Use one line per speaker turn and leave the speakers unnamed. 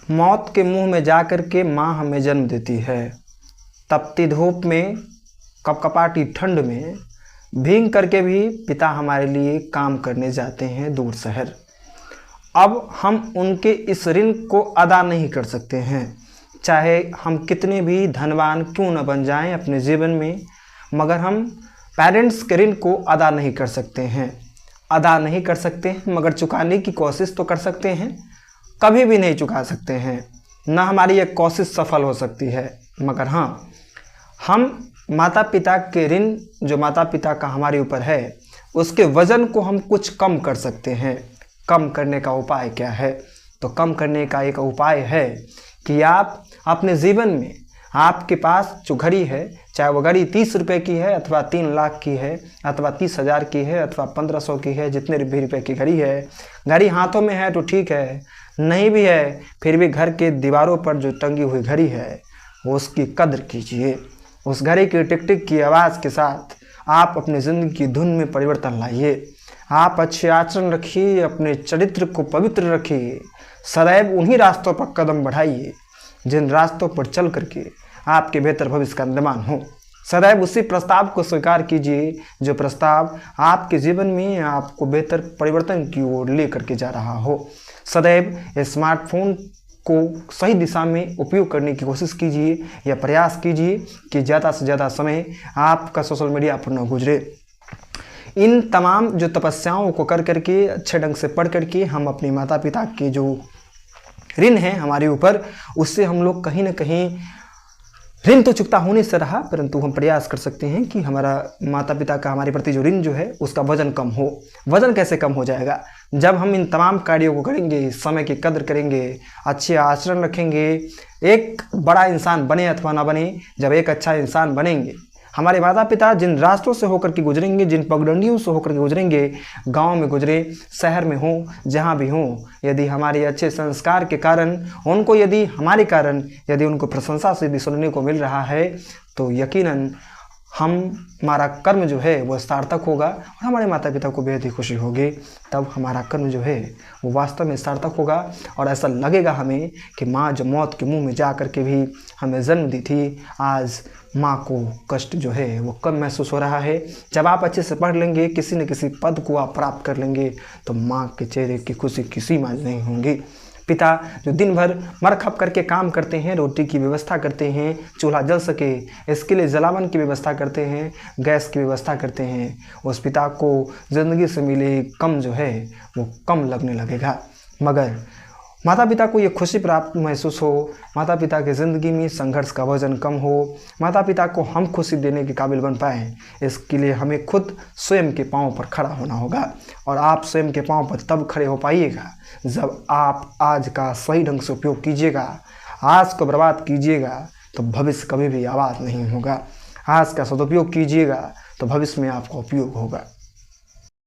मौत के मुंह में जाकर के माँ हमें जन्म देती है। तपती धूप में, कपकपाटी ठंड में भीग करके भी पिता हमारे लिए काम करने जाते हैं दूर शहर। अब हम उनके इस ऋण को अदा नहीं कर सकते हैं, चाहे हम कितने भी धनवान क्यों न बन जाएं अपने जीवन में, मगर हम पेरेंट्स के ऋण को अदा नहीं कर सकते हैं। अदा नहीं कर सकते हैं मगर चुकाने की कोशिश तो कर सकते हैं। कभी भी नहीं चुका सकते हैं, ना हमारी यह कोशिश सफल हो सकती है, मगर हाँ, हम माता पिता के ऋण जो माता पिता का हमारे ऊपर है उसके वज़न को हम कुछ कम कर सकते हैं। कम करने का उपाय क्या है? तो कम करने का एक उपाय है कि आप अपने जीवन में, आपके पास जो घड़ी है, चाहे वो घड़ी 30 रुपये की है अथवा 3 लाख की है अथवा 30,000 की है अथवा 1500 की है, जितने भी रुपये की घड़ी है, घड़ी हाथों में है तो ठीक है, नहीं भी है फिर भी घर के दीवारों पर जो टंगी हुई घड़ी है वो उसकी कद्र कीजिए। उस घड़ी की टिक टिक की आवाज़ के साथ आप अपनी ज़िंदगी की धुन में परिवर्तन लाइए। आप अच्छे आचरण रखिए, अपने चरित्र को पवित्र रखिए, सदैव उन्हीं रास्तों पर कदम बढ़ाइए जिन रास्तों पर चल करके आपके बेहतर भविष्य का निर्माण हो। सदैव उसी प्रस्ताव को स्वीकार कीजिए जो प्रस्ताव आपके जीवन में आपको बेहतर परिवर्तन की ओर ले करके जा रहा हो। सदैव स्मार्टफोन को सही दिशा में उपयोग करने की कोशिश कीजिए या प्रयास कीजिए कि ज़्यादा से ज़्यादा समय आपका सोशल मीडिया पर न गुजरे। इन तमाम जो तपस्याओं को कर करके, अच्छे ढंग से पढ़ करके हम अपने माता पिता के जो ऋण है हमारे ऊपर, उससे हम लोग कहीं ना कहीं, ऋण तो चुकता होने से रहा, परंतु हम प्रयास कर सकते हैं कि हमारा माता पिता का हमारे प्रति जो ऋण जो है उसका वजन कम हो। वजन कैसे कम हो जाएगा? जब हम इन तमाम कार्यों को करेंगे, समय की कदर करेंगे, अच्छे आचरण रखेंगे, एक बड़ा इंसान बने अथवा ना बने, जब एक अच्छा इंसान बनेंगे, हमारे माता पिता जिन रास्तों से होकर के गुजरेंगे, जिन पगडंडियों से होकर के गुजरेंगे, गांव में गुजरे, शहर में हो, जहां भी हो, यदि हमारे अच्छे संस्कार के कारण उनको, यदि हमारे कारण यदि उनको प्रशंसा से भी सुनने को मिल रहा है, तो यकीनन हमारा कर्म जो है वो सार्थक होगा और हमारे माता पिता को बेहद ही खुशी होगी। तब हमारा कर्म जो है वो वास्तव में सार्थक होगा और ऐसा लगेगा हमें कि माँ जो मौत के मुंह में जा कर के भी हमें जन्म दी थी, आज माँ को कष्ट जो है वो कम महसूस हो रहा है। जब आप अच्छे से पढ़ लेंगे, किसी न किसी पद को आप प्राप्त कर लेंगे, तो माँ के चेहरे की खुशी की सीमा नहीं होंगी। पिता जो दिन भर मर खप करके काम करते हैं, रोटी की व्यवस्था करते हैं, चूल्हा जल सके इसके लिए जलावन की व्यवस्था करते हैं, गैस की व्यवस्था करते हैं, उस पिता को ज़िंदगी से मिले कम जो है वो कम लगने लगेगा। मगर माता पिता को ये खुशी प्राप्त महसूस हो, माता पिता की ज़िंदगी में संघर्ष का वजन कम हो, माता पिता को हम खुशी देने के काबिल बन पाएँ, इसके लिए हमें खुद स्वयं के पाँव पर खड़ा होना होगा। और आप स्वयं के पाँव पर तब खड़े हो पाइएगा जब आप आज का सही ढंग से उपयोग कीजिएगा। आज को बर्बाद कीजिएगा तो भविष्य कभी भी आबाद नहीं होगा। आज का सदुपयोग कीजिएगा तो भविष्य में आपका उपयोग होगा।